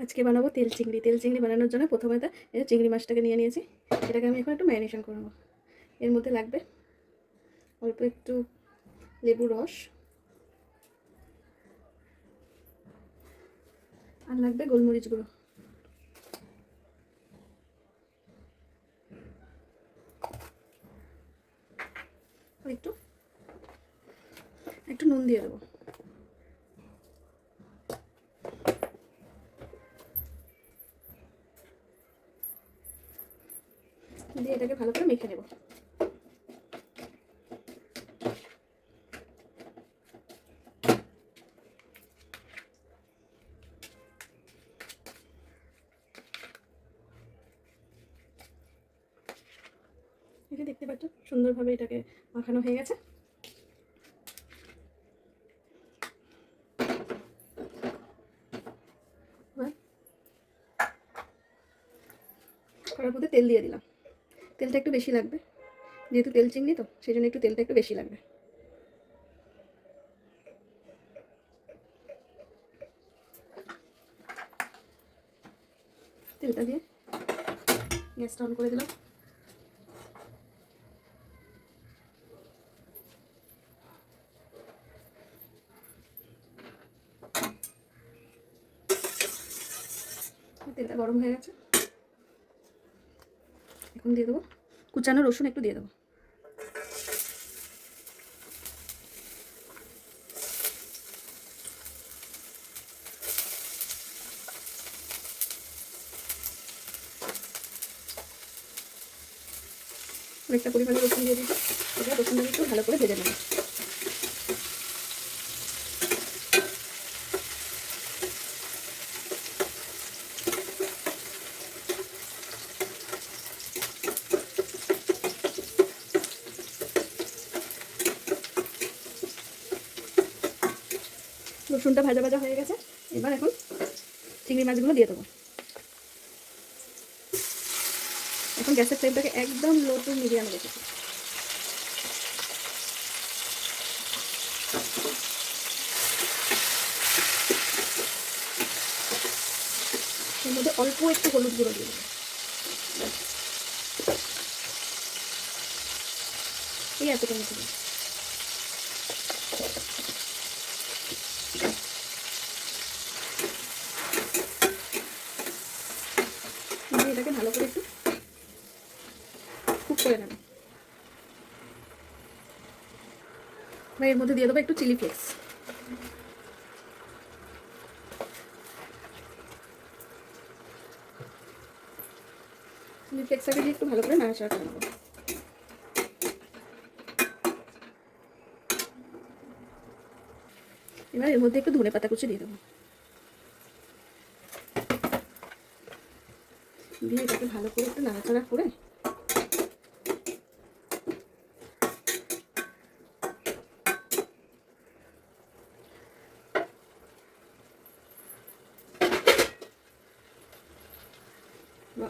আজকে বানাবো তেল চিংড়ি। তেল চিংড়ি বানানোর জন্য প্রথমে এই চিংড়ি মাছটাকে নিয়ে নিয়েছি। এটাকে আমি এখন একটু ম্যারিনেশন করে নেবো। এর মধ্যে লাগবে অল্প একটু লেবু রস, আর লাগবে গোলমরিচ গুঁড়ো, একটু একটু নুন দিয়ে দেবো। দিয়ে এটাকে ভালো করে মেখে নেবো। এটা দেখতে পাচ্ছ সুন্দরভাবে এটাকে মাখানো হয়ে গেছে। কড়ার মধ্যে তেল দিয়ে দিলাম। তেলটা একটু বেশি লাগবে, যেহেতু তেল চিংড়ি তো সেই জন্য একটু তেলটা একটু বেশি লাগবে। তেলটা দিয়ে গ্যাসটা অন করে দিলাম। তেলটা গরম হয়ে গেছে, এখন দিয়ে দেবো কুচানো রসুন, একটু দিয়ে দেবো। অনেকটা পরিমাণে রসুন দিয়ে দিচ্ছি। এটা রসুনটা একটু ভালো করে ভেজে নেব। রসুনটা ভাজা ভাজা হয়ে গেছে, এবার এখন চিংড়ি মাছগুলো দিয়ে দেবো। এখন গ্যাসের ফ্লেমটাকে একদম লো টু মিডিয়ামে রেখেছি। এর মধ্যে অল্প একটু হলুদ গুঁড়ো দিয়ে দেবো। এই এতটা মতো দিয়ে এটাকে ভালো করে একটু কুক করে নেব। এর মধ্যে দিয়ে দেবো একটু চিলি ফ্লেক্স। চিলি ফ্লেক্সটাকে দিয়ে একটু ভালো করে নাড়াচাড়া করে নেবো। এবার এর মধ্যে একটু ধনে পাতা কুচি দিয়ে দেবো। দিয়ে এটাকে ভালো করে একটু নাড়াচাড়া করে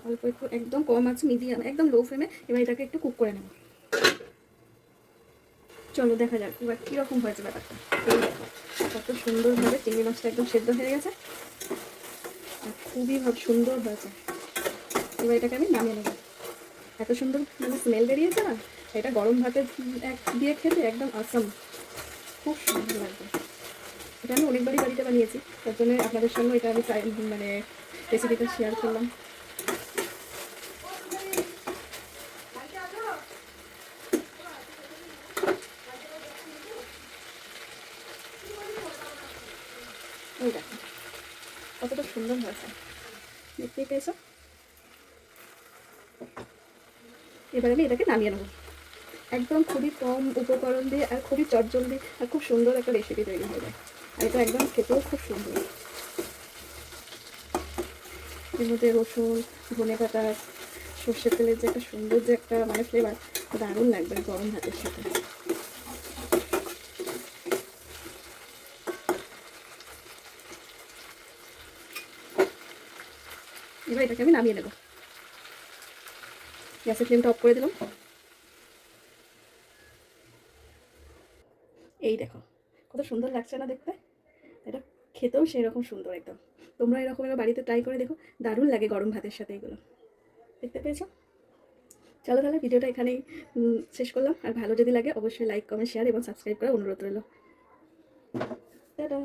অল্প একটু একদম কম আছে, মিডিয়াম একদম লো ফ্লেমে এবার এটাকে একটু কুক করে নেব। চলো দেখা যাক এবার কীরকম হয়েছে ব্যাপারটা। এই দেখো কত সুন্দরভাবে চিংড়ি মাছটা একদম সেদ্ধ হয়ে গেছে আর খুবই সুন্দর হয়েছে। এবার এটাকে আমি নামিয়ে নেব। এত সুন্দর মানে স্মেল বেরিয়েছে না, এটা গরম ভাতে দিয়ে খেতে একদম আসাম, খুব সুন্দর লাগবে। এটা আমি অনেকবারই বাড়িতে বানিয়েছি, তার জন্য আপনাদের সঙ্গে এটা আমি মানে রেসিপিটা শেয়ার করলাম। ওই দেখো কতটা সুন্দর হয়েছে, দেখতেই পেয়েছো। এবার আমি এটাকে নামিয়ে নেবো। একদম খুবই কম উপকরণ দিয়ে আর খুবই চটজলদি আর খুব সুন্দর একটা রেসিপি তৈরি হয়ে যায়। আর এটা একদম খেতেও খুব সুন্দর। এর মধ্যে রসুন, ধনে পাতা, সর্ষের তেলের যে একটা সুন্দর যে একটা মানে ফ্লেভার, দারুণ লাগবে গরম ভাতের সাথে। এবার এটাকে আমি নামিয়ে নেব। গ্যাসের ফ্লেমটা অফ করে দিলাম। এই দেখো কত সুন্দর লাগছে না দেখতে। এটা খেতেও সেই রকম সুন্দর একদম। তোমরা এরকম এবার বাড়িতে ট্রাই করে দেখো, দারুণ লাগে গরম ভাতের সাথে এগুলো। দেখতে পেয়েছো? চলো তাহলে ভিডিওটা এখানেই শেষ করলাম। আর ভালো যদি লাগে অবশ্যই লাইক, কমেন্ট, শেয়ার এবং সাবস্ক্রাইব করার অনুরোধ রইল। টাটা।